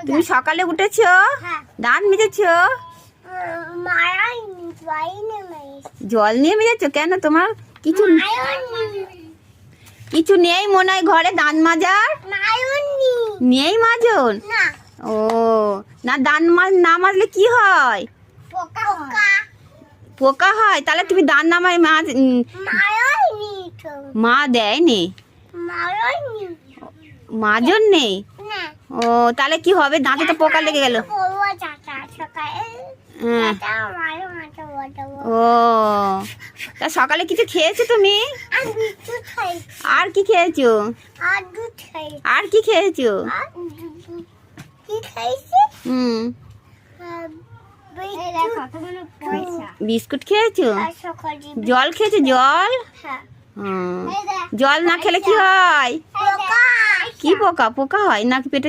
তুমি সকালে উঠেছো, দাঁত মেজেছো, জল নিয়ে মেজেছো? কেন তোমার কিছু কিছু নেই মনে হয় ঘরে দাঁত মাজার? নেই মাজন? ও না, দাঁত না মাজলে কি হয়? পোকা হয়। তাহলে তুমি দাঁত না মা দেয়নি, মাজন নেই? ও তাহলে কি হবে? দাঁতে তো পোকা লেগে গেল। ও তা সকালে কিছু খেয়েছো তুমি? আর কি খেয়েছো? আর কি খেয়েছো? বিস্কুট খেয়েছো? জল খেয়েছো? জল? জল না খেলে কি হয়? কি পোকা? পোকা হয় নাকি পেটে?